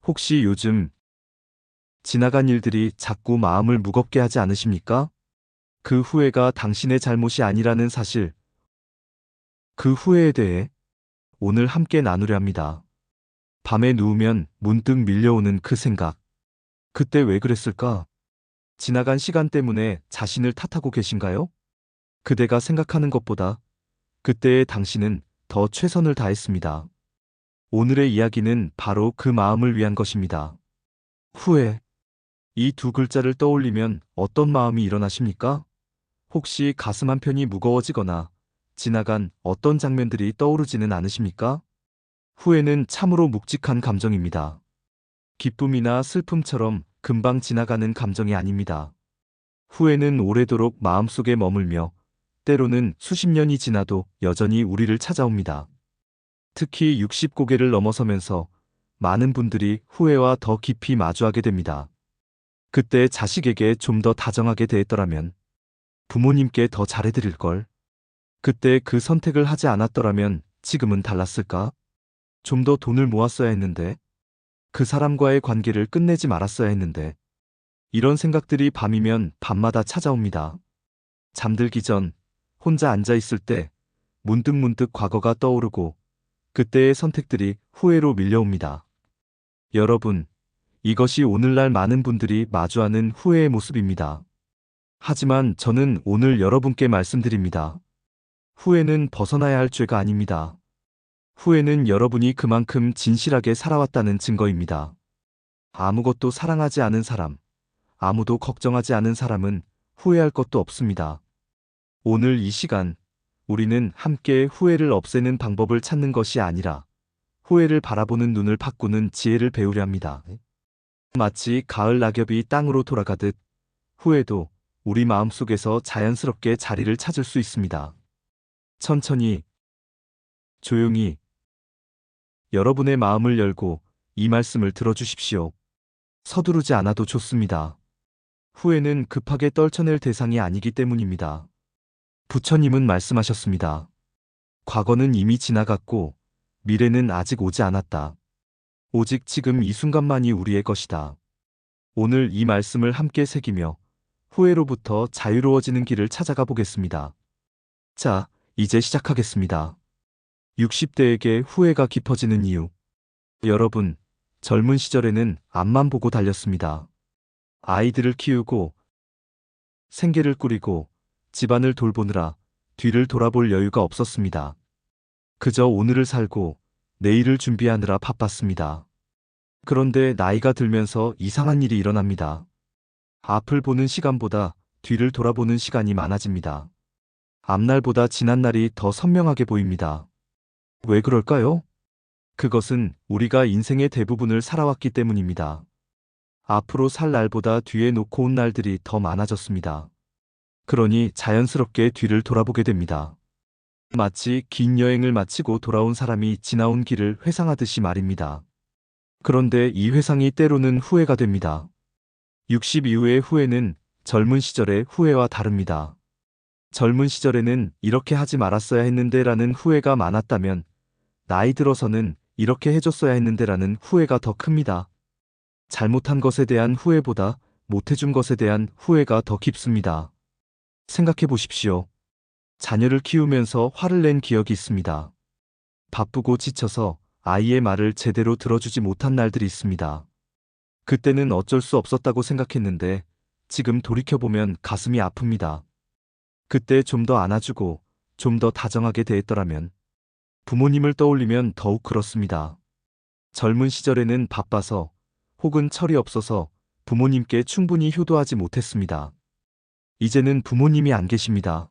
혹시 요즘 지나간 일들이 자꾸 마음을 무겁게 하지 않으십니까? 그 후회가 당신의 잘못이 아니라는 사실, 그 후회에 대해 오늘 함께 나누려 합니다. 밤에 누우면 문득 밀려오는 그 생각. 그때 왜 그랬을까? 지나간 시간 때문에 자신을 탓하고 계신가요? 그대가 생각하는 것보다 그때의 당신은 더 최선을 다했습니다. 오늘의 이야기는 바로 그 마음을 위한 것입니다. 후회. 이 두 글자를 떠올리면 어떤 마음이 일어나십니까? 혹시 가슴 한편이 무거워지거나 지나간 어떤 장면들이 떠오르지는 않으십니까? 후회는 참으로 묵직한 감정입니다. 기쁨이나 슬픔처럼 금방 지나가는 감정이 아닙니다. 후회는 오래도록 마음속에 머물며 때로는 수십 년이 지나도 여전히 우리를 찾아옵니다. 특히 60고개를 넘어서면서 많은 분들이 후회와 더 깊이 마주하게 됩니다. 그때 자식에게 좀 더 다정하게 대했더라면, 부모님께 더 잘해드릴 걸. 그때 그 선택을 하지 않았더라면 지금은 달랐을까? 좀 더 돈을 모았어야 했는데, 그 사람과의 관계를 끝내지 말았어야 했는데, 이런 생각들이 밤이면 밤마다 찾아옵니다. 잠들기 전, 혼자 앉아 있을 때, 문득문득 과거가 떠오르고, 그때의 선택들이 후회로 밀려옵니다. 여러분, 이것이 오늘날 많은 분들이 마주하는 후회의 모습입니다. 하지만 저는 오늘 여러분께 말씀드립니다. 후회는 벗어나야 할 죄가 아닙니다. 후회는 여러분이 그만큼 진실하게 살아왔다는 증거입니다. 아무것도 사랑하지 않은 사람, 아무도 걱정하지 않은 사람은 후회할 것도 없습니다. 오늘 이 시간, 우리는 함께 후회를 없애는 방법을 찾는 것이 아니라 후회를 바라보는 눈을 바꾸는 지혜를 배우려 합니다. 마치 가을 낙엽이 땅으로 돌아가듯 후회도 우리 마음속에서 자연스럽게 자리를 찾을 수 있습니다. 천천히, 조용히, 여러분의 마음을 열고 이 말씀을 들어주십시오. 서두르지 않아도 좋습니다. 후회는 급하게 떨쳐낼 대상이 아니기 때문입니다. 부처님은 말씀하셨습니다. 과거는 이미 지나갔고 미래는 아직 오지 않았다. 오직 지금 이 순간만이 우리의 것이다. 오늘 이 말씀을 함께 새기며 후회로부터 자유로워지는 길을 찾아가 보겠습니다. 자, 이제 시작하겠습니다. 60대에게 후회가 깊어지는 이유. 여러분, 젊은 시절에는 앞만 보고 달렸습니다. 아이들을 키우고, 생계를 꾸리고, 집안을 돌보느라 뒤를 돌아볼 여유가 없었습니다. 그저 오늘을 살고, 내일을 준비하느라 바빴습니다. 그런데 나이가 들면서 이상한 일이 일어납니다. 앞을 보는 시간보다 뒤를 돌아보는 시간이 많아집니다. 앞날보다 지난날이 더 선명하게 보입니다. 왜 그럴까요? 그것은 우리가 인생의 대부분을 살아왔기 때문입니다. 앞으로 살 날보다 뒤에 놓고 온 날들이 더 많아졌습니다. 그러니 자연스럽게 뒤를 돌아보게 됩니다. 마치 긴 여행을 마치고 돌아온 사람이 지나온 길을 회상하듯이 말입니다. 그런데 이 회상이 때로는 후회가 됩니다. 60 이후의 후회는 젊은 시절의 후회와 다릅니다. 젊은 시절에는 이렇게 하지 말았어야 했는데 라는 후회가 많았다면 나이 들어서는 이렇게 해줬어야 했는데 라는 후회가 더 큽니다. 잘못한 것에 대한 후회보다 못해준 것에 대한 후회가 더 깊습니다. 생각해 보십시오. 자녀를 키우면서 화를 낸 기억이 있습니다. 바쁘고 지쳐서 아이의 말을 제대로 들어주지 못한 날들이 있습니다. 그때는 어쩔 수 없었다고 생각했는데 지금 돌이켜보면 가슴이 아픕니다. 그때 좀 더 안아주고 좀 더 다정하게 대했더라면. 부모님을 떠올리면 더욱 그렇습니다. 젊은 시절에는 바빠서 혹은 철이 없어서 부모님께 충분히 효도하지 못했습니다. 이제는 부모님이 안 계십니다.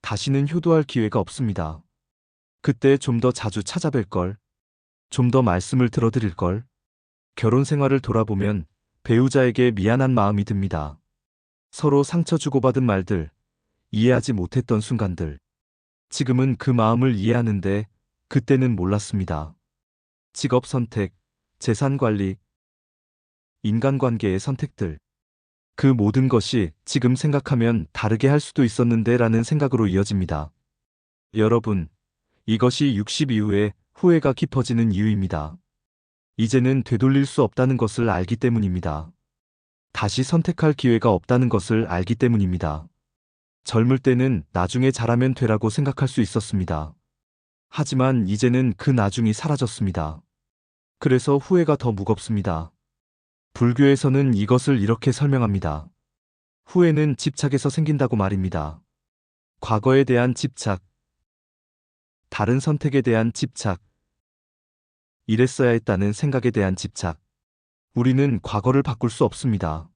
다시는 효도할 기회가 없습니다. 그때 좀 더 자주 찾아뵐 걸, 좀 더 말씀을 들어드릴 걸. 결혼 생활을 돌아보면 배우자에게 미안한 마음이 듭니다. 서로 상처 주고받은 말들, 이해하지 못했던 순간들. 지금은 그 마음을 이해하는데 그때는 몰랐습니다. 직업 선택, 재산 관리, 인간관계의 선택들. 그 모든 것이 지금 생각하면 다르게 할 수도 있었는데 라는 생각으로 이어집니다. 여러분, 이것이 60 이후에 후회가 깊어지는 이유입니다. 이제는 되돌릴 수 없다는 것을 알기 때문입니다. 다시 선택할 기회가 없다는 것을 알기 때문입니다. 젊을 때는 나중에 잘하면 되라고 생각할 수 있었습니다. 하지만 이제는 그 나중이 사라졌습니다. 그래서 후회가 더 무겁습니다. 불교에서는 이것을 이렇게 설명합니다. 후회는 집착에서 생긴다고 말입니다. 과거에 대한 집착, 다른 선택에 대한 집착, 이랬어야 했다는 생각에 대한 집착. 우리는 과거를 바꿀 수 없습니다.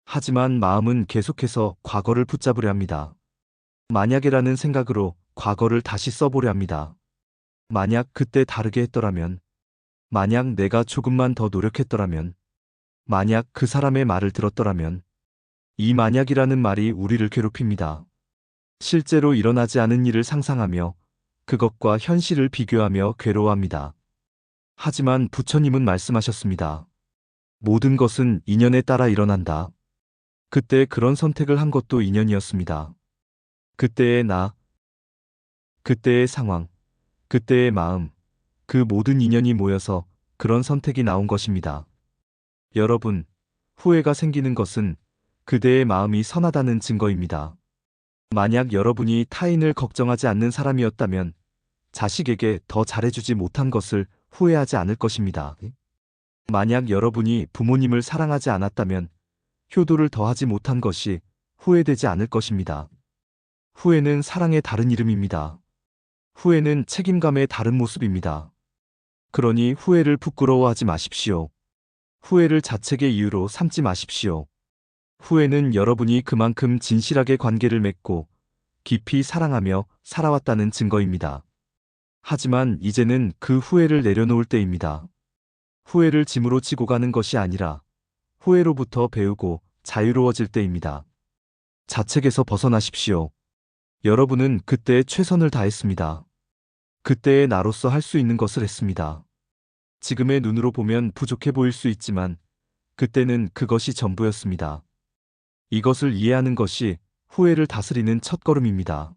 하지만 마음은 계속해서 과거를 붙잡으려 합니다. 만약에라는 생각으로 과거를 다시 써보려 합니다. 만약 그때 다르게 했더라면, 만약 내가 조금만 더 노력했더라면, 만약 그 사람의 말을 들었더라면, 이 만약이라는 말이 우리를 괴롭힙니다. 실제로 일어나지 않은 일을 상상하며 그것과 현실을 비교하며 괴로워합니다. 하지만 부처님은 말씀하셨습니다. 모든 것은 인연에 따라 일어난다. 그때 그런 선택을 한 것도 인연이었습니다. 그때의 나, 그때의 상황, 그때의 마음, 그 모든 인연이 모여서 그런 선택이 나온 것입니다. 여러분, 후회가 생기는 것은 그대의 마음이 선하다는 증거입니다. 만약 여러분이 타인을 걱정하지 않는 사람이었다면 자식에게 더 잘해주지 못한 것을 후회하지 않을 것입니다. 만약 여러분이 부모님을 사랑하지 않았다면 효도를 더하지 못한 것이 후회되지 않을 것입니다. 후회는 사랑의 다른 이름입니다. 후회는 책임감의 다른 모습입니다. 그러니 후회를 부끄러워하지 마십시오. 후회를 자책의 이유로 삼지 마십시오. 후회는 여러분이 그만큼 진실하게 관계를 맺고 깊이 사랑하며 살아왔다는 증거입니다. 하지만 이제는 그 후회를 내려놓을 때입니다. 후회를 짐으로 지고 가는 것이 아니라 후회로부터 배우고 자유로워질 때입니다. 자책에서 벗어나십시오. 여러분은 그때 최선을 다했습니다. 그때의 나로서 할 수 있는 것을 했습니다. 지금의 눈으로 보면 부족해 보일 수 있지만 그때는 그것이 전부였습니다. 이것을 이해하는 것이 후회를 다스리는 첫걸음입니다.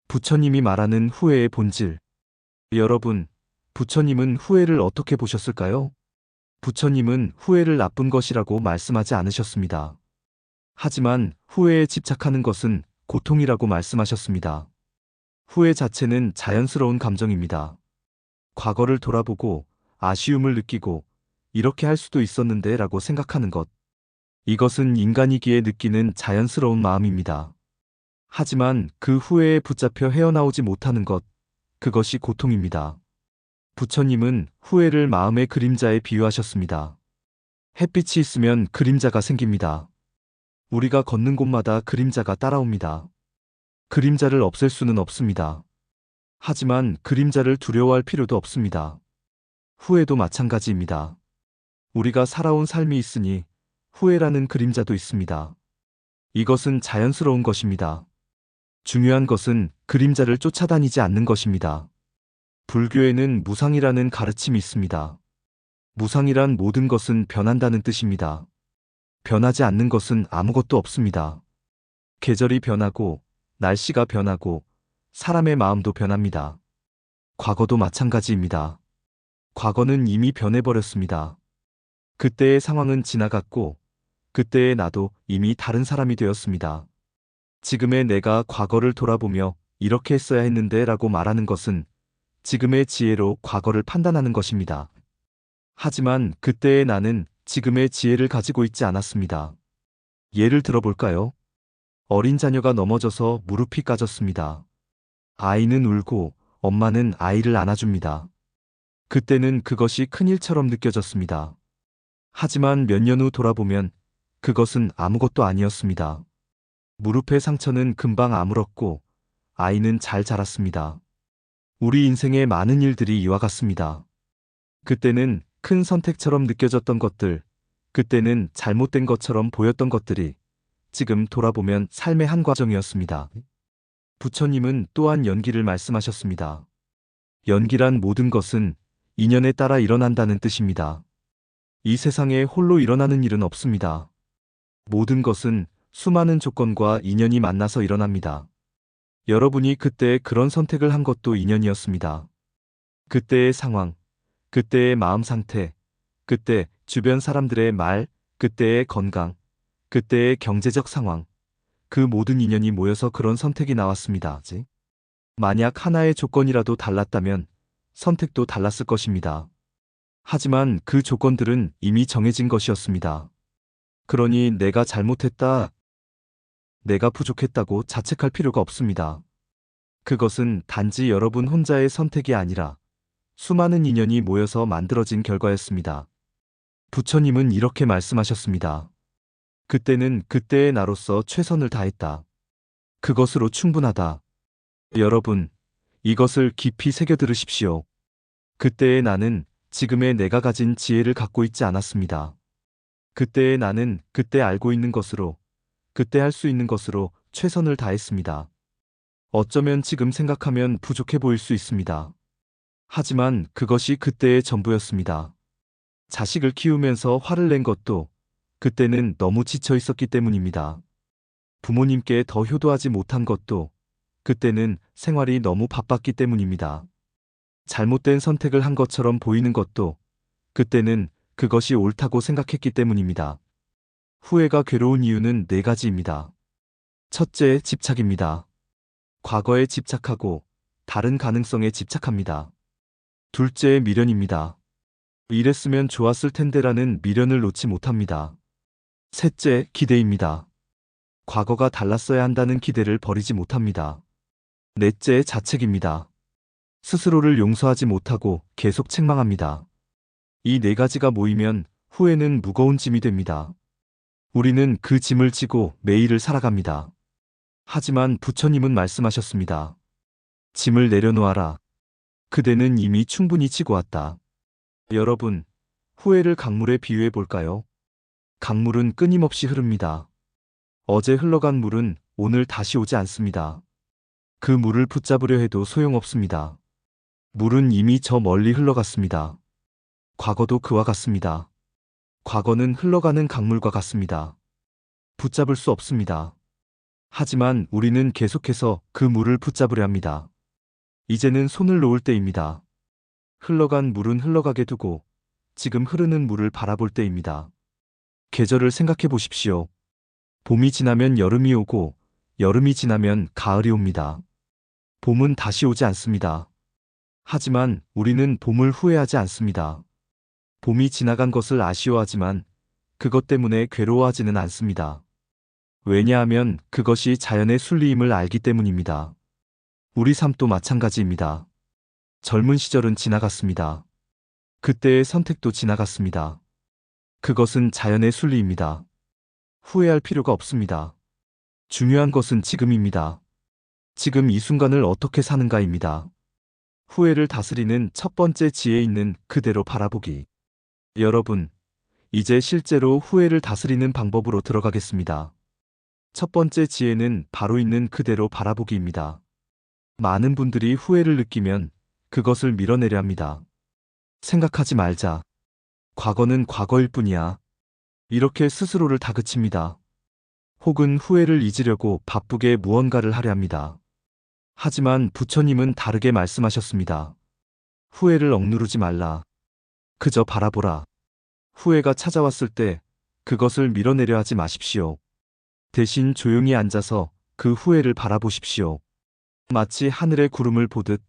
부처님이 말하는 후회의 본질. 여러분, 부처님은 후회를 어떻게 보셨을까요? 부처님은 후회를 나쁜 것이라고 말씀하지 않으셨습니다. 하지만 후회에 집착하는 것은 고통이라고 말씀하셨습니다. 후회 자체는 자연스러운 감정입니다. 과거를 돌아보고 아쉬움을 느끼고 이렇게 할 수도 있었는데 라고 생각하는 것. 이것은 인간이기에 느끼는 자연스러운 마음입니다. 하지만 그 후회에 붙잡혀 헤어나오지 못하는 것, 그것이 고통입니다. 부처님은 후회를 마음의 그림자에 비유하셨습니다. 햇빛이 있으면 그림자가 생깁니다. 우리가 걷는 곳마다 그림자가 따라옵니다. 그림자를 없앨 수는 없습니다. 하지만 그림자를 두려워할 필요도 없습니다. 후회도 마찬가지입니다. 우리가 살아온 삶이 있으니 후회라는 그림자도 있습니다. 이것은 자연스러운 것입니다. 중요한 것은 그림자를 쫓아다니지 않는 것입니다. 불교에는 무상이라는 가르침이 있습니다. 무상이란 모든 것은 변한다는 뜻입니다. 변하지 않는 것은 아무것도 없습니다. 계절이 변하고, 날씨가 변하고, 사람의 마음도 변합니다. 과거도 마찬가지입니다. 과거는 이미 변해버렸습니다. 그때의 상황은 지나갔고, 그때의 나도 이미 다른 사람이 되었습니다. 지금의 내가 과거를 돌아보며 이렇게 했어야 했는데 라고 말하는 것은 지금의 지혜로 과거를 판단하는 것입니다. 하지만 그때의 나는 지금의 지혜를 가지고 있지 않았습니다. 예를 들어볼까요? 어린 자녀가 넘어져서 무릎이 까졌습니다. 아이는 울고 엄마는 아이를 안아줍니다. 그때는 그것이 큰일처럼 느껴졌습니다. 하지만 몇 년 후 돌아보면 그것은 아무것도 아니었습니다. 무릎의 상처는 금방 아물었고 아이는 잘 자랐습니다. 우리 인생의 많은 일들이 이와 같습니다. 그때는 큰 선택처럼 느껴졌던 것들, 그때는 잘못된 것처럼 보였던 것들이 지금 돌아보면 삶의 한 과정이었습니다. 부처님은 또한 연기를 말씀하셨습니다. 연기란 모든 것은 인연에 따라 일어난다는 뜻입니다. 이 세상에 홀로 일어나는 일은 없습니다. 모든 것은 수많은 조건과 인연이 만나서 일어납니다. 여러분이 그때 그런 선택을 한 것도 인연이었습니다. 그때의 상황, 그때의 마음 상태, 그때 주변 사람들의 말, 그때의 건강, 그때의 경제적 상황, 그 모든 인연이 모여서 그런 선택이 나왔습니다. 만약 하나의 조건이라도 달랐다면 선택도 달랐을 것입니다. 하지만 그 조건들은 이미 정해진 것이었습니다. 그러니 내가 잘못했다, 내가 부족했다고 자책할 필요가 없습니다. 그것은 단지 여러분 혼자의 선택이 아니라 수많은 인연이 모여서 만들어진 결과였습니다. 부처님은 이렇게 말씀하셨습니다. 그때는 그때의 나로서 최선을 다했다. 그것으로 충분하다. 여러분, 이것을 깊이 새겨 들으십시오. 그때의 나는 지금의 내가 가진 지혜를 갖고 있지 않았습니다. 그때의 나는 그때 알고 있는 것으로, 그때 할 수 있는 것으로 최선을 다했습니다. 어쩌면 지금 생각하면 부족해 보일 수 있습니다. 하지만 그것이 그때의 전부였습니다. 자식을 키우면서 화를 낸 것도 그때는 너무 지쳐 있었기 때문입니다. 부모님께 더 효도하지 못한 것도 그때는 생활이 너무 바빴기 때문입니다. 잘못된 선택을 한 것처럼 보이는 것도 그때는 그것이 옳다고 생각했기 때문입니다. 후회가 괴로운 이유는 네 가지입니다. 첫째, 집착입니다. 과거에 집착하고 다른 가능성에 집착합니다. 둘째, 미련입니다. 이랬으면 좋았을 텐데라는 미련을 놓지 못합니다. 셋째, 기대입니다. 과거가 달랐어야 한다는 기대를 버리지 못합니다. 넷째, 자책입니다. 스스로를 용서하지 못하고 계속 책망합니다. 이 네 가지가 모이면 후회는 무거운 짐이 됩니다. 우리는 그 짐을 지고 매일을 살아갑니다. 하지만 부처님은 말씀하셨습니다. 짐을 내려놓아라. 그대는 이미 충분히 지고 왔다. 여러분, 후회를 강물에 비유해 볼까요? 강물은 끊임없이 흐릅니다. 어제 흘러간 물은 오늘 다시 오지 않습니다. 그 물을 붙잡으려 해도 소용없습니다. 물은 이미 저 멀리 흘러갔습니다. 과거도 그와 같습니다. 과거는 흘러가는 강물과 같습니다. 붙잡을 수 없습니다. 하지만 우리는 계속해서 그 물을 붙잡으려 합니다. 이제는 손을 놓을 때입니다. 흘러간 물은 흘러가게 두고 지금 흐르는 물을 바라볼 때입니다. 계절을 생각해 보십시오. 봄이 지나면 여름이 오고 여름이 지나면 가을이 옵니다. 봄은 다시 오지 않습니다. 하지만 우리는 봄을 후회하지 않습니다. 봄이 지나간 것을 아쉬워하지만 그것 때문에 괴로워하지는 않습니다. 왜냐하면 그것이 자연의 순리임을 알기 때문입니다. 우리 삶도 마찬가지입니다. 젊은 시절은 지나갔습니다. 그때의 선택도 지나갔습니다. 그것은 자연의 순리입니다. 후회할 필요가 없습니다. 중요한 것은 지금입니다. 지금 이 순간을 어떻게 사는가입니다. 후회를 다스리는 첫 번째 지혜 있는 그대로 바라보기. 여러분, 이제 실제로 후회를 다스리는 방법으로 들어가겠습니다. 첫 번째 지혜는 바로 있는 그대로 바라보기입니다. 많은 분들이 후회를 느끼면 그것을 밀어내려 합니다. 생각하지 말자. 과거는 과거일 뿐이야. 이렇게 스스로를 다그칩니다. 혹은 후회를 잊으려고 바쁘게 무언가를 하려 합니다. 하지만 부처님은 다르게 말씀하셨습니다. 후회를 억누르지 말라. 그저 바라보라. 후회가 찾아왔을 때 그것을 밀어내려 하지 마십시오. 대신 조용히 앉아서 그 후회를 바라보십시오. 마치 하늘의 구름을 보듯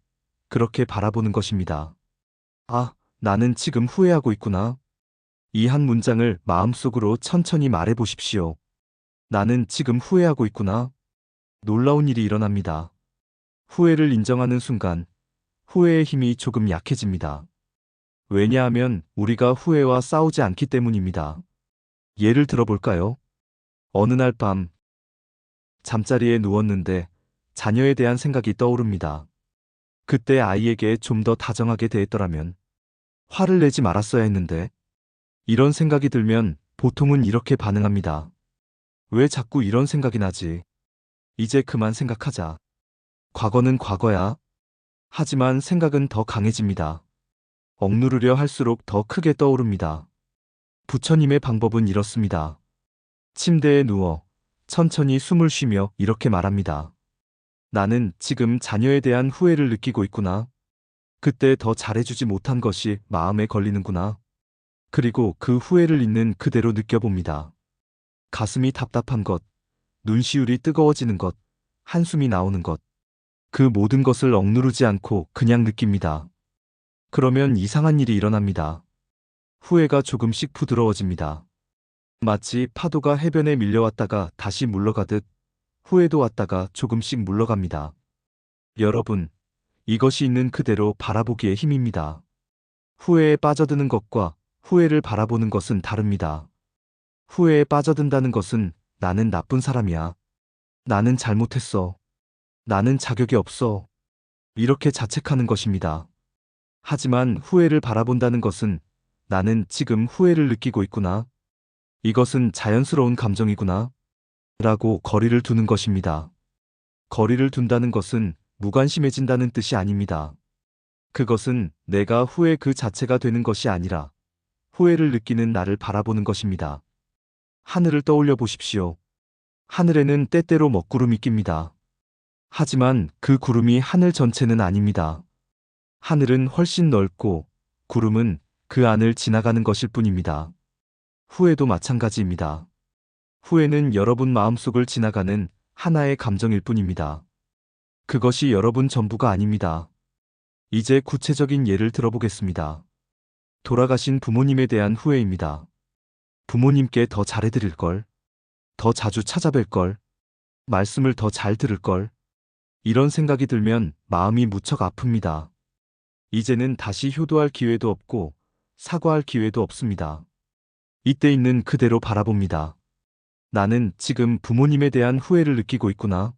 그렇게 바라보는 것입니다. 아, 나는 지금 후회하고 있구나. 이 한 문장을 마음속으로 천천히 말해 보십시오. 나는 지금 후회하고 있구나. 놀라운 일이 일어납니다. 후회를 인정하는 순간 후회의 힘이 조금 약해집니다. 왜냐하면 우리가 후회와 싸우지 않기 때문입니다. 예를 들어볼까요? 어느 날 밤 잠자리에 누웠는데 자녀에 대한 생각이 떠오릅니다. 그때 아이에게 좀 더 다정하게 대했더라면, 화를 내지 말았어야 했는데, 이런 생각이 들면 보통은 이렇게 반응합니다. 왜 자꾸 이런 생각이 나지? 이제 그만 생각하자. 과거는 과거야. 하지만 생각은 더 강해집니다. 억누르려 할수록 더 크게 떠오릅니다. 부처님의 방법은 이렇습니다. 침대에 누워 천천히 숨을 쉬며 이렇게 말합니다. 나는 지금 자녀에 대한 후회를 느끼고 있구나. 그때 더 잘해주지 못한 것이 마음에 걸리는구나. 그리고 그 후회를 있는 그대로 느껴봅니다. 가슴이 답답한 것, 눈시울이 뜨거워지는 것, 한숨이 나오는 것. 그 모든 것을 억누르지 않고 그냥 느낍니다. 그러면 이상한 일이 일어납니다. 후회가 조금씩 부드러워집니다. 마치 파도가 해변에 밀려왔다가 다시 물러가듯 후회도 왔다가 조금씩 물러갑니다. 여러분, 이것이 있는 그대로 바라보기의 힘입니다. 후회에 빠져드는 것과 후회를 바라보는 것은 다릅니다. 후회에 빠져든다는 것은 나는 나쁜 사람이야. 나는 잘못했어. 나는 자격이 없어. 이렇게 자책하는 것입니다. 하지만 후회를 바라본다는 것은 나는 지금 후회를 느끼고 있구나. 이것은 자연스러운 감정이구나. 라고 거리를 두는 것입니다. 거리를 둔다는 것은 무관심해진다는 뜻이 아닙니다. 그것은 내가 후회 그 자체가 되는 것이 아니라 후회를 느끼는 나를 바라보는 것입니다. 하늘을 떠올려 보십시오. 하늘에는 때때로 먹구름이 낍니다. 하지만 그 구름이 하늘 전체는 아닙니다. 하늘은 훨씬 넓고 구름은 그 안을 지나가는 것일 뿐입니다. 후회도 마찬가지입니다. 후회는 여러분 마음속을 지나가는 하나의 감정일 뿐입니다. 그것이 여러분 전부가 아닙니다. 이제 구체적인 예를 들어보겠습니다. 돌아가신 부모님에 대한 후회입니다. 부모님께 더 잘해드릴 걸, 더 자주 찾아뵐 걸, 말씀을 더 잘 들을 걸. 이런 생각이 들면 마음이 무척 아픕니다. 이제는 다시 효도할 기회도 없고 사과할 기회도 없습니다. 이때 있는 그대로 바라봅니다. 나는 지금 부모님에 대한 후회를 느끼고 있구나.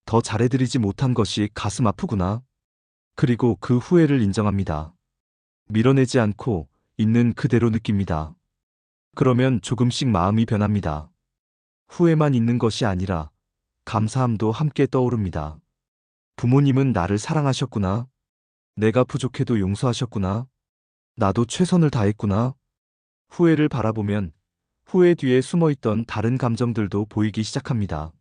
더 잘해드리지 못한 것이 가슴 아프구나. 그리고 그 후회를 인정합니다. 밀어내지 않고 있는 그대로 느낍니다. 그러면 조금씩 마음이 변합니다. 후회만 있는 것이 아니라 감사함도 함께 떠오릅니다. 부모님은 나를 사랑하셨구나. 내가 부족해도 용서하셨구나. 나도 최선을 다했구나. 후회를 바라보면 후회 뒤에 숨어있던 다른 감정들도 보이기 시작합니다.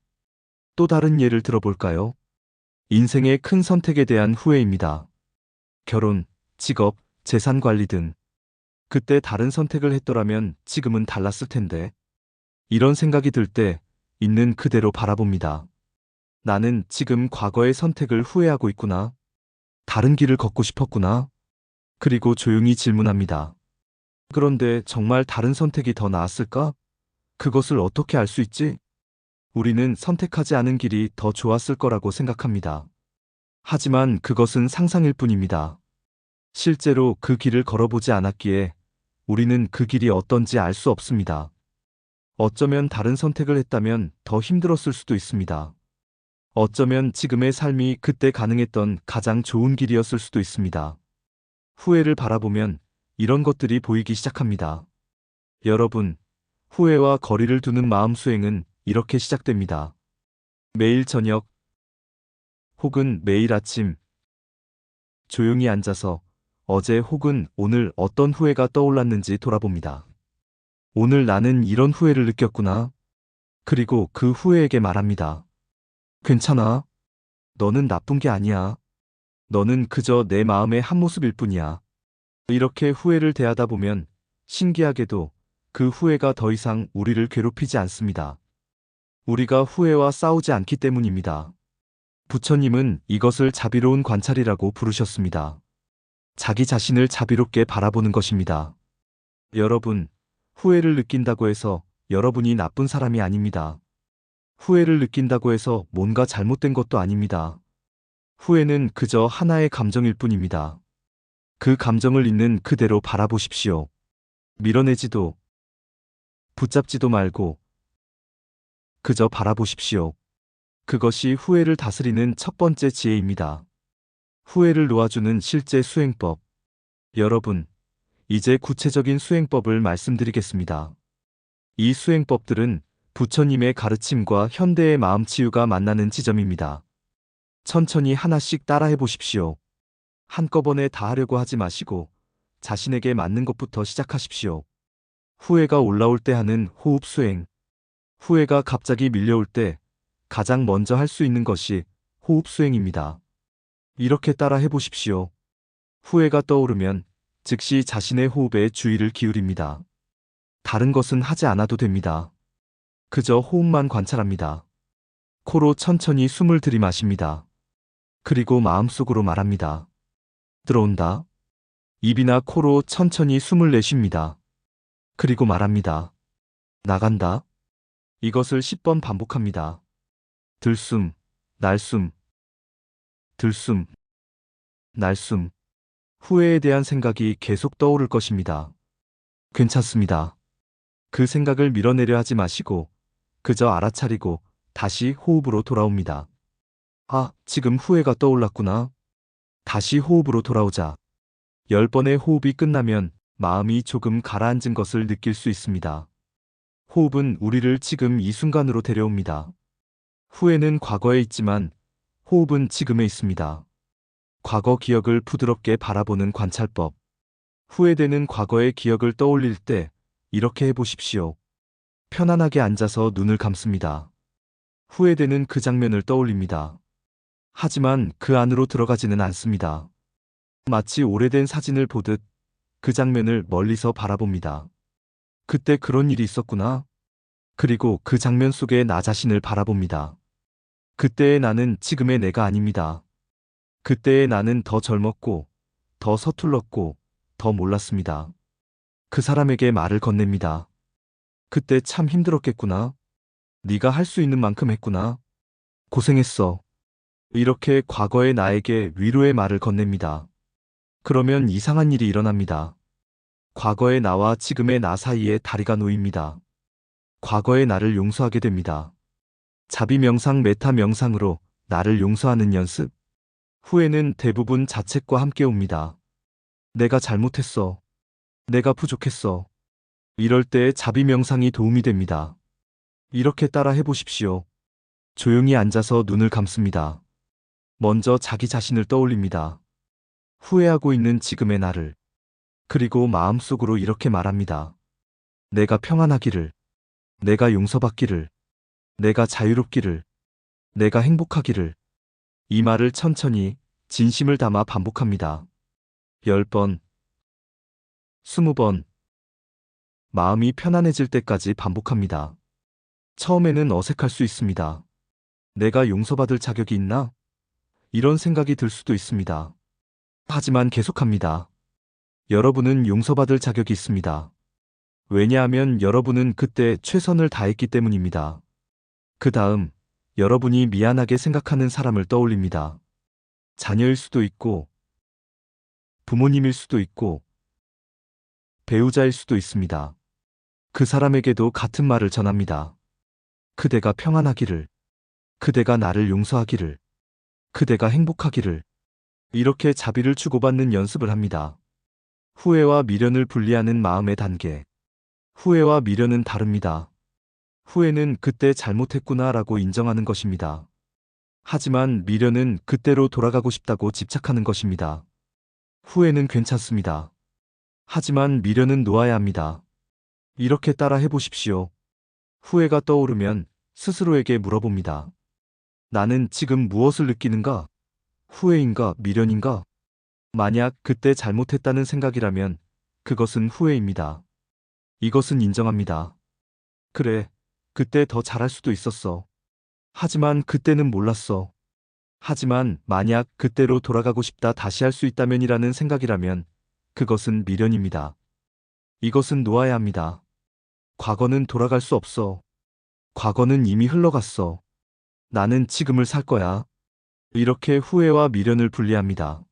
또 다른 예를 들어볼까요? 인생의 큰 선택에 대한 후회입니다. 결혼, 직업, 재산 관리 등. 그때 다른 선택을 했더라면 지금은 달랐을 텐데. 이런 생각이 들 때 있는 그대로 바라봅니다. 나는 지금 과거의 선택을 후회하고 있구나. 다른 길을 걷고 싶었구나. 그리고 조용히 질문합니다. 그런데 정말 다른 선택이 더 나았을까? 그것을 어떻게 알 수 있지? 우리는 선택하지 않은 길이 더 좋았을 거라고 생각합니다. 하지만 그것은 상상일 뿐입니다. 실제로 그 길을 걸어보지 않았기에 우리는 그 길이 어떤지 알 수 없습니다. 어쩌면 다른 선택을 했다면 더 힘들었을 수도 있습니다. 어쩌면 지금의 삶이 그때 가능했던 가장 좋은 길이었을 수도 있습니다. 후회를 바라보면 이런 것들이 보이기 시작합니다. 여러분, 후회와 거리를 두는 마음 수행은 이렇게 시작됩니다. 매일 저녁 혹은 매일 아침 조용히 앉아서 어제 혹은 오늘 어떤 후회가 떠올랐는지 돌아봅니다. 오늘 나는 이런 후회를 느꼈구나. 그리고 그 후회에게 말합니다. 괜찮아. 너는 나쁜 게 아니야. 너는 그저 내 마음의 한 모습일 뿐이야. 이렇게 후회를 대하다 보면 신기하게도 그 후회가 더 이상 우리를 괴롭히지 않습니다. 우리가 후회와 싸우지 않기 때문입니다. 부처님은 이것을 자비로운 관찰이라고 부르셨습니다. 자기 자신을 자비롭게 바라보는 것입니다. 여러분, 후회를 느낀다고 해서 여러분이 나쁜 사람이 아닙니다. 후회를 느낀다고 해서 뭔가 잘못된 것도 아닙니다. 후회는 그저 하나의 감정일 뿐입니다. 그 감정을 있는 그대로 바라보십시오. 밀어내지도 붙잡지도 말고 그저 바라보십시오. 그것이 후회를 다스리는 첫 번째 지혜입니다. 후회를 놓아주는 실제 수행법. 여러분, 이제 구체적인 수행법을 말씀드리겠습니다. 이 수행법들은 부처님의 가르침과 현대의 마음치유가 만나는 지점입니다. 천천히 하나씩 따라해 보십시오. 한꺼번에 다 하려고 하지 마시고 자신에게 맞는 것부터 시작하십시오. 후회가 올라올 때 하는 호흡 수행. 후회가 갑자기 밀려올 때 가장 먼저 할 수 있는 것이 호흡 수행입니다. 이렇게 따라 해보십시오. 후회가 떠오르면 즉시 자신의 호흡에 주의를 기울입니다. 다른 것은 하지 않아도 됩니다. 그저 호흡만 관찰합니다. 코로 천천히 숨을 들이마십니다. 그리고 마음속으로 말합니다. 들어온다. 입이나 코로 천천히 숨을 내쉽니다. 그리고 말합니다. 나간다. 이것을 10번 반복합니다. 들숨, 날숨, 들숨, 날숨. 후회에 대한 생각이 계속 떠오를 것입니다. 괜찮습니다. 그 생각을 밀어내려 하지 마시고 그저 알아차리고 다시 호흡으로 돌아옵니다. 아, 지금 후회가 떠올랐구나. 다시 호흡으로 돌아오자. 10번의 호흡이 끝나면 마음이 조금 가라앉은 것을 느낄 수 있습니다. 호흡은 우리를 지금 이 순간으로 데려옵니다. 후회는 과거에 있지만 호흡은 지금에 있습니다. 과거 기억을 부드럽게 바라보는 관찰법. 후회되는 과거의 기억을 떠올릴 때 이렇게 해보십시오. 편안하게 앉아서 눈을 감습니다. 후회되는 그 장면을 떠올립니다. 하지만 그 안으로 들어가지는 않습니다. 마치 오래된 사진을 보듯 그 장면을 멀리서 바라봅니다. 그때 그런 일이 있었구나. 그리고 그 장면 속에 나 자신을 바라봅니다. 그때의 나는 지금의 내가 아닙니다. 그때의 나는 더 젊었고, 더 서툴렀고, 더 몰랐습니다. 그 사람에게 말을 건넵니다. 그때 참 힘들었겠구나. 네가 할 수 있는 만큼 했구나. 고생했어. 이렇게 과거의 나에게 위로의 말을 건넵니다. 그러면 이상한 일이 일어납니다. 과거의 나와 지금의 나 사이에 다리가 놓입니다. 과거의 나를 용서하게 됩니다. 자비 명상 메타 명상으로 나를 용서하는 연습. 후회는 대부분 자책과 함께 옵니다. 내가 잘못했어. 내가 부족했어. 이럴 때 자비 명상이 도움이 됩니다. 이렇게 따라 해보십시오. 조용히 앉아서 눈을 감습니다. 먼저 자기 자신을 떠올립니다. 후회하고 있는 지금의 나를. 그리고 마음속으로 이렇게 말합니다. 내가 평안하기를. 내가 용서받기를. 내가 자유롭기를. 내가 행복하기를. 이 말을 천천히 진심을 담아 반복합니다. 10번, 20번. 마음이 편안해질 때까지 반복합니다. 처음에는 어색할 수 있습니다. 내가 용서받을 자격이 있나? 이런 생각이 들 수도 있습니다. 하지만 계속합니다. 여러분은 용서받을 자격이 있습니다. 왜냐하면 여러분은 그때 최선을 다했기 때문입니다. 그 다음, 여러분이 미안하게 생각하는 사람을 떠올립니다. 자녀일 수도 있고, 부모님일 수도 있고, 배우자일 수도 있습니다. 그 사람에게도 같은 말을 전합니다. 그대가 평안하기를, 그대가 나를 용서하기를, 그대가 행복하기를. 이렇게 자비를 주고받는 연습을 합니다. 후회와 미련을 분리하는 마음의 단계. 후회와 미련은 다릅니다. 후회는 그때 잘못했구나라고 인정하는 것입니다. 하지만 미련은 그때로 돌아가고 싶다고 집착하는 것입니다. 후회는 괜찮습니다. 하지만 미련은 놓아야 합니다. 이렇게 따라 해보십시오. 후회가 떠오르면 스스로에게 물어봅니다. 나는 지금 무엇을 느끼는가? 후회인가, 미련인가? 만약 그때 잘못했다는 생각이라면 그것은 후회입니다. 이것은 인정합니다. 그래, 그때 더 잘할 수도 있었어. 하지만 그때는 몰랐어. 하지만 만약 그때로 돌아가고 싶다 다시 할 수 있다면이라는 생각이라면 그것은 미련입니다. 이것은 놓아야 합니다. 과거는 돌아갈 수 없어. 과거는 이미 흘러갔어. 나는 지금을 살 거야. 이렇게 후회와 미련을 분리합니다.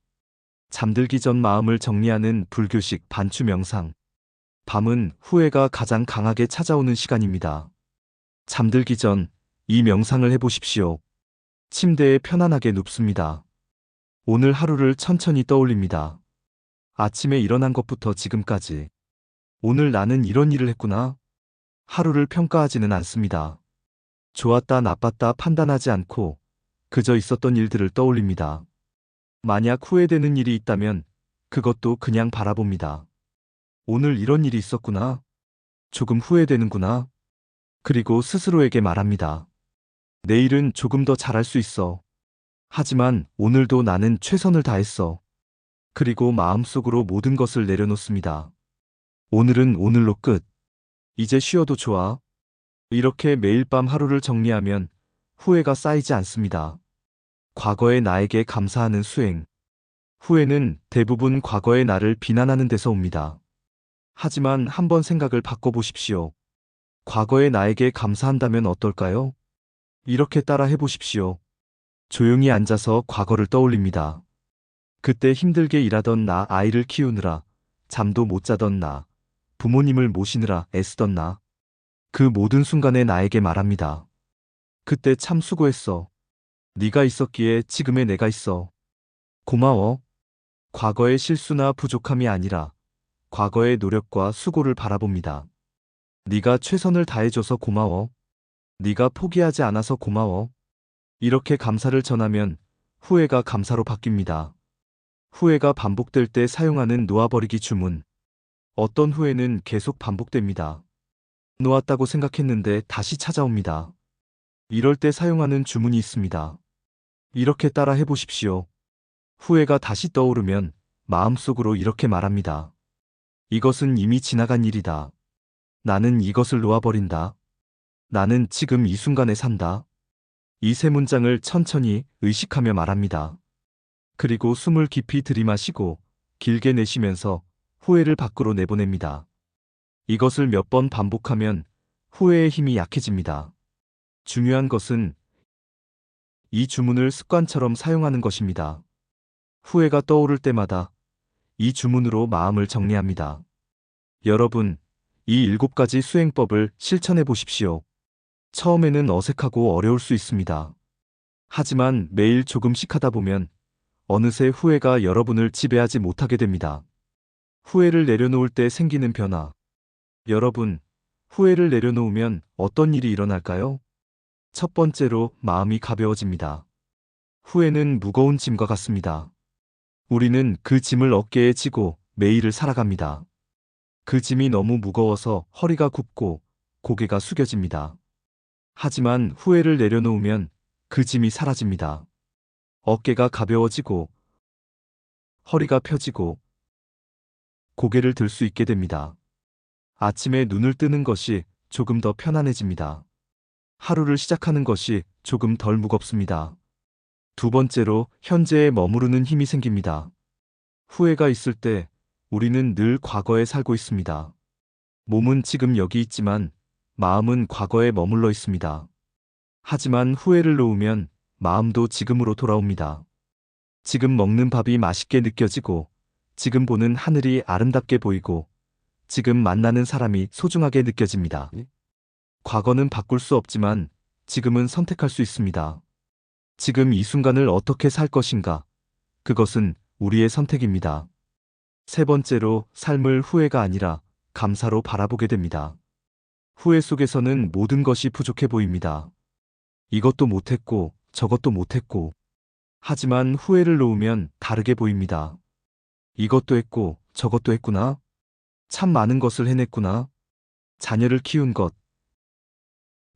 잠들기 전 마음을 정리하는 불교식 반추 명상. 밤은 후회가 가장 강하게 찾아오는 시간입니다. 잠들기 전 이 명상을 해보십시오. 침대에 편안하게 눕습니다. 오늘 하루를 천천히 떠올립니다. 아침에 일어난 것부터 지금까지. 오늘 나는 이런 일을 했구나. 하루를 평가하지는 않습니다. 좋았다, 나빴다 판단하지 않고 그저 있었던 일들을 떠올립니다. 만약 후회되는 일이 있다면 그것도 그냥 바라봅니다. 오늘 이런 일이 있었구나. 조금 후회되는구나. 그리고 스스로에게 말합니다. 내일은 조금 더 잘할 수 있어. 하지만 오늘도 나는 최선을 다했어. 그리고 마음속으로 모든 것을 내려놓습니다. 오늘은 오늘로 끝. 이제 쉬어도 좋아. 이렇게 매일 밤 하루를 정리하면 후회가 쌓이지 않습니다. 과거의 나에게 감사하는 수행. 후회는 대부분 과거의 나를 비난하는 데서 옵니다. 하지만 한번 생각을 바꿔보십시오. 과거의 나에게 감사한다면 어떨까요? 이렇게 따라 해보십시오. 조용히 앉아서 과거를 떠올립니다. 그때 힘들게 일하던 나, 아이를 키우느라 잠도 못 자던 나, 부모님을 모시느라 애쓰던 나. 그 모든 순간에 나에게 말합니다. 그때 참 수고했어. 네가 있었기에 지금의 내가 있어. 고마워. 과거의 실수나 부족함이 아니라 과거의 노력과 수고를 바라봅니다. 네가 최선을 다해줘서 고마워. 네가 포기하지 않아서 고마워. 이렇게 감사를 전하면 후회가 감사로 바뀝니다. 후회가 반복될 때 사용하는 놓아버리기 주문. 어떤 후회는 계속 반복됩니다. 놓았다고 생각했는데 다시 찾아옵니다. 이럴 때 사용하는 주문이 있습니다. 이렇게 따라 해보십시오. 후회가 다시 떠오르면 마음속으로 이렇게 말합니다. 이것은 이미 지나간 일이다. 나는 이것을 놓아버린다. 나는 지금 이 순간에 산다. 이 세 문장을 천천히 의식하며 말합니다. 그리고 숨을 깊이 들이마시고 길게 내쉬면서 후회를 밖으로 내보냅니다. 이것을 몇 번 반복하면 후회의 힘이 약해집니다. 중요한 것은 이 주문을 습관처럼 사용하는 것입니다. 후회가 떠오를 때마다 이 주문으로 마음을 정리합니다. 여러분, 이 7가지 수행법을 실천해 보십시오. 처음에는 어색하고 어려울 수 있습니다. 하지만 매일 조금씩 하다 보면 어느새 후회가 여러분을 지배하지 못하게 됩니다. 후회를 내려놓을 때 생기는 변화. 여러분, 후회를 내려놓으면 어떤 일이 일어날까요? 첫 번째로 마음이 가벼워집니다. 후회는 무거운 짐과 같습니다. 우리는 그 짐을 어깨에 지고 매일을 살아갑니다. 그 짐이 너무 무거워서 허리가 굽고 고개가 숙여집니다. 하지만 후회를 내려놓으면 그 짐이 사라집니다. 어깨가 가벼워지고 허리가 펴지고 고개를 들 수 있게 됩니다. 아침에 눈을 뜨는 것이 조금 더 편안해집니다. 하루를 시작하는 것이 조금 덜 무겁습니다. 두 번째로 현재에 머무르는 힘이 생깁니다. 후회가 있을 때 우리는 늘 과거에 살고 있습니다. 몸은 지금 여기 있지만 마음은 과거에 머물러 있습니다. 하지만 후회를 놓으면 마음도 지금으로 돌아옵니다. 지금 먹는 밥이 맛있게 느껴지고, 지금 보는 하늘이 아름답게 보이고, 지금 만나는 사람이 소중하게 느껴집니다. 과거는 바꿀 수 없지만 지금은 선택할 수 있습니다. 지금 이 순간을 어떻게 살 것인가? 그것은 우리의 선택입니다. 세 번째로 삶을 후회가 아니라 감사로 바라보게 됩니다. 후회 속에서는 모든 것이 부족해 보입니다. 이것도 못했고 저것도 못했고. 하지만 후회를 놓으면 다르게 보입니다. 이것도 했고 저것도 했구나. 참 많은 것을 해냈구나. 자녀를 키운 것,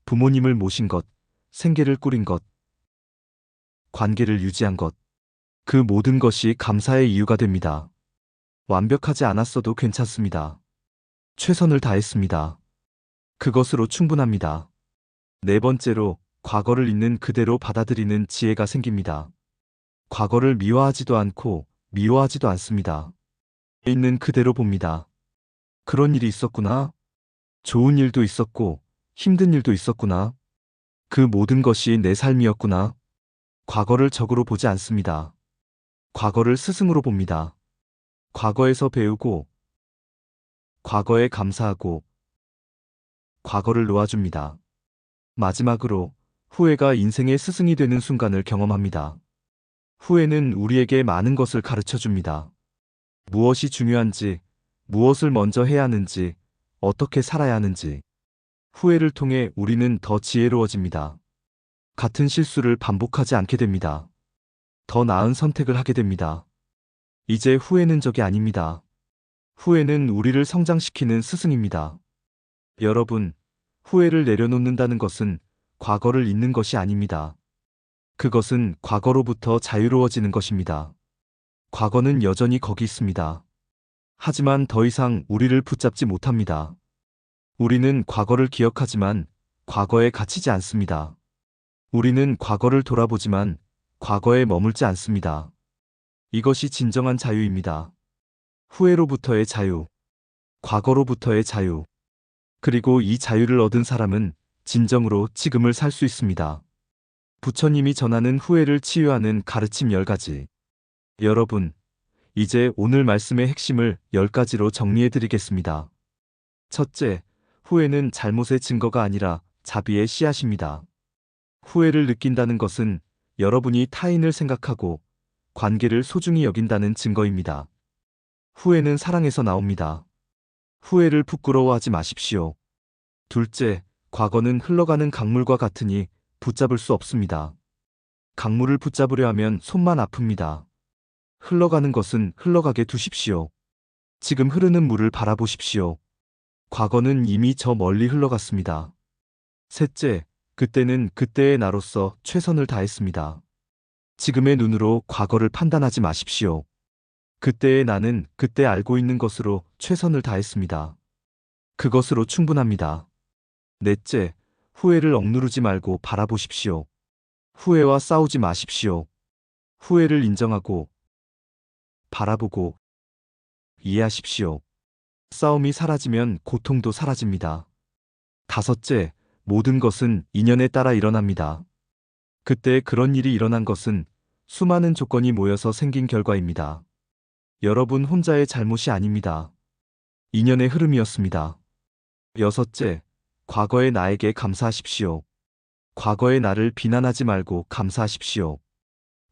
부모님을 모신 것, 생계를 꾸린 것, 관계를 유지한 것. 그 모든 것이 감사의 이유가 됩니다. 완벽하지 않았어도 괜찮습니다. 최선을 다했습니다. 그것으로 충분합니다. 네 번째로 과거를 있는 그대로 받아들이는 지혜가 생깁니다. 과거를 미워하지도 않고 미워하지도 않습니다. 있는 그대로 봅니다. 그런 일이 있었구나. 좋은 일도 있었고 힘든 일도 있었구나. 그 모든 것이 내 삶이었구나. 과거를 적으로 보지 않습니다. 과거를 스승으로 봅니다. 과거에서 배우고 과거에 감사하고 과거를 놓아줍니다. 마지막으로 후회가 인생의 스승이 되는 순간을 경험합니다. 후회는 우리에게 많은 것을 가르쳐 줍니다. 무엇이 중요한지, 무엇을 먼저 해야 하는지, 어떻게 살아야 하는지. 후회를 통해 우리는 더 지혜로워집니다. 같은 실수를 반복하지 않게 됩니다. 더 나은 선택을 하게 됩니다. 이제 후회는 적이 아닙니다. 후회는 우리를 성장시키는 스승입니다. 여러분, 후회를 내려놓는다는 것은 과거를 잊는 것이 아닙니다. 그것은 과거로부터 자유로워지는 것입니다. 과거는 여전히 거기 있습니다. 하지만 더 이상 우리를 붙잡지 못합니다. 우리는 과거를 기억하지만 과거에 갇히지 않습니다. 우리는 과거를 돌아보지만 과거에 머물지 않습니다. 이것이 진정한 자유입니다. 후회로부터의 자유, 과거로부터의 자유, 그리고 이 자유를 얻은 사람은 진정으로 지금을 살 수 있습니다. 부처님이 전하는 후회를 치유하는 가르침 10가지. 여러분, 이제 오늘 말씀의 핵심을 10가지로 정리해 드리겠습니다. 첫째, 후회는 잘못의 증거가 아니라 자비의 씨앗입니다. 후회를 느낀다는 것은 여러분이 타인을 생각하고 관계를 소중히 여긴다는 증거입니다. 후회는 사랑에서 나옵니다. 후회를 부끄러워하지 마십시오. 둘째, 과거는 흘러가는 강물과 같으니 붙잡을 수 없습니다. 강물을 붙잡으려 하면 손만 아픕니다. 흘러가는 것은 흘러가게 두십시오. 지금 흐르는 물을 바라보십시오. 과거는 이미 저 멀리 흘러갔습니다. 셋째, 그때는 그때의 나로서 최선을 다했습니다. 지금의 눈으로 과거를 판단하지 마십시오. 그때의 나는 그때 알고 있는 것으로 최선을 다했습니다. 그것으로 충분합니다. 넷째, 후회를 억누르지 말고 바라보십시오. 후회와 싸우지 마십시오. 후회를 인정하고 바라보고 이해하십시오. 싸움이 사라지면 고통도 사라집니다. 다섯째, 모든 것은 인연에 따라 일어납니다. 그때 그런 일이 일어난 것은 수많은 조건이 모여서 생긴 결과입니다. 여러분 혼자의 잘못이 아닙니다. 인연의 흐름이었습니다. 여섯째, 과거의 나에게 감사하십시오. 과거의 나를 비난하지 말고 감사하십시오.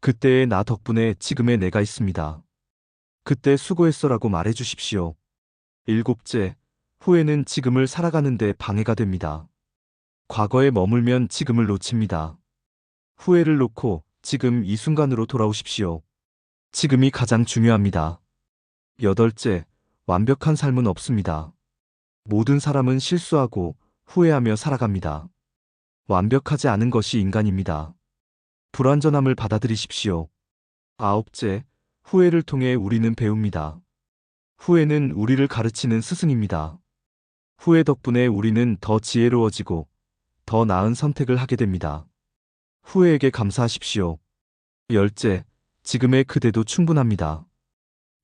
그때의 나 덕분에 지금의 내가 있습니다. 그때 수고했어라고 말해주십시오. 일곱째, 후회는 지금을 살아가는데 방해가 됩니다. 과거에 머물면 지금을 놓칩니다. 후회를 놓고 지금 이 순간으로 돌아오십시오. 지금이 가장 중요합니다. 여덟째, 완벽한 삶은 없습니다. 모든 사람은 실수하고 후회하며 살아갑니다. 완벽하지 않은 것이 인간입니다. 불완전함을 받아들이십시오. 아홉째, 후회를 통해 우리는 배웁니다. 후회는 우리를 가르치는 스승입니다. 후회 덕분에 우리는 더 지혜로워지고 더 나은 선택을 하게 됩니다. 후회에게 감사하십시오. 열째, 지금의 그대도 충분합니다.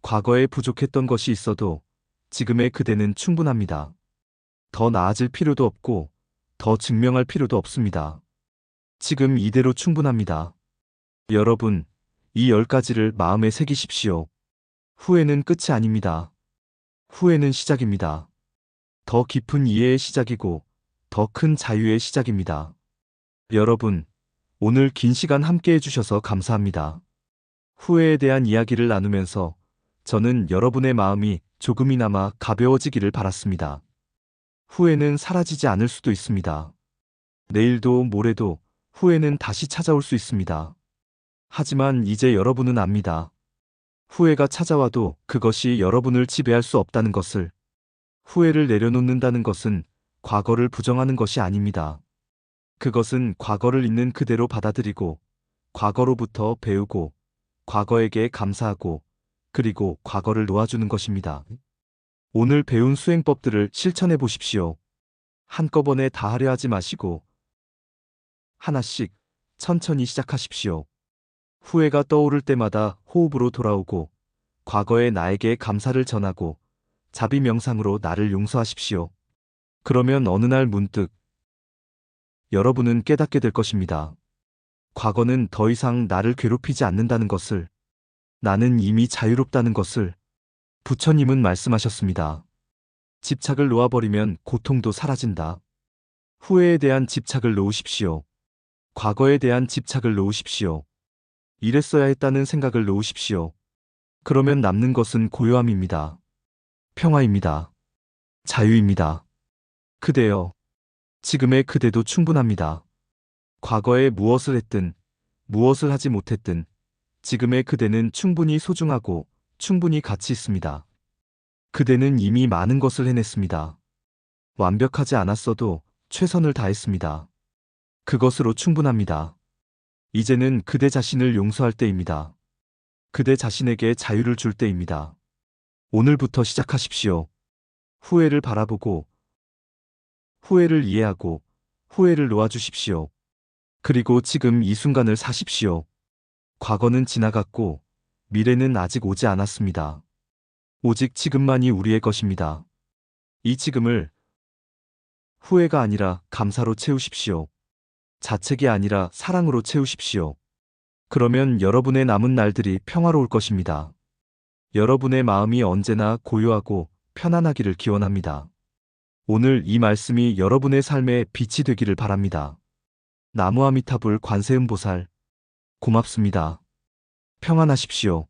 과거에 부족했던 것이 있어도 지금의 그대는 충분합니다. 더 나아질 필요도 없고 더 증명할 필요도 없습니다. 지금 이대로 충분합니다. 여러분, 이 10가지를 마음에 새기십시오. 후회는 끝이 아닙니다. 후회는 시작입니다. 더 깊은 이해의 시작이고 더 큰 자유의 시작입니다. 여러분, 오늘 긴 시간 함께 해주셔서 감사합니다. 후회에 대한 이야기를 나누면서 저는 여러분의 마음이 조금이나마 가벼워지기를 바랐습니다. 후회는 사라지지 않을 수도 있습니다. 내일도 모레도 후회는 다시 찾아올 수 있습니다. 하지만 이제 여러분은 압니다. 후회가 찾아와도 그것이 여러분을 지배할 수 없다는 것을. 후회를 내려놓는다는 것은 과거를 부정하는 것이 아닙니다. 그것은 과거를 있는 그대로 받아들이고 과거로부터 배우고 과거에게 감사하고 그리고 과거를 놓아주는 것입니다. 오늘 배운 수행법들을 실천해 보십시오. 한꺼번에 다 하려 하지 마시고 하나씩 천천히 시작하십시오. 후회가 떠오를 때마다 호흡으로 돌아오고 과거의 나에게 감사를 전하고 자비 명상으로 나를 용서하십시오. 그러면 어느 날 문득 여러분은 깨닫게 될 것입니다. 과거는 더 이상 나를 괴롭히지 않는다는 것을, 나는 이미 자유롭다는 것을 부처님은 말씀하셨습니다. 집착을 놓아버리면 고통도 사라진다. 후회에 대한 집착을 놓으십시오. 과거에 대한 집착을 놓으십시오. 이랬어야 했다는 생각을 놓으십시오. 그러면 남는 것은 고요함입니다. 평화입니다. 자유입니다. 그대여, 지금의 그대도 충분합니다. 과거에 무엇을 했든, 무엇을 하지 못했든, 지금의 그대는 충분히 소중하고 충분히 가치 있습니다. 그대는 이미 많은 것을 해냈습니다. 완벽하지 않았어도 최선을 다했습니다. 그것으로 충분합니다. 이제는 그대 자신을 용서할 때입니다. 그대 자신에게 자유를 줄 때입니다. 오늘부터 시작하십시오. 후회를 바라보고, 후회를 이해하고, 후회를 놓아주십시오. 그리고 지금 이 순간을 사십시오. 과거는 지나갔고, 미래는 아직 오지 않았습니다. 오직 지금만이 우리의 것입니다. 이 지금을 후회가 아니라 감사로 채우십시오. 자책이 아니라 사랑으로 채우십시오. 그러면 여러분의 남은 날들이 평화로울 것입니다. 여러분의 마음이 언제나 고요하고 편안하기를 기원합니다. 오늘 이 말씀이 여러분의 삶의 빛이 되기를 바랍니다. 나무아미타불 관세음보살, 고맙습니다. 평안하십시오.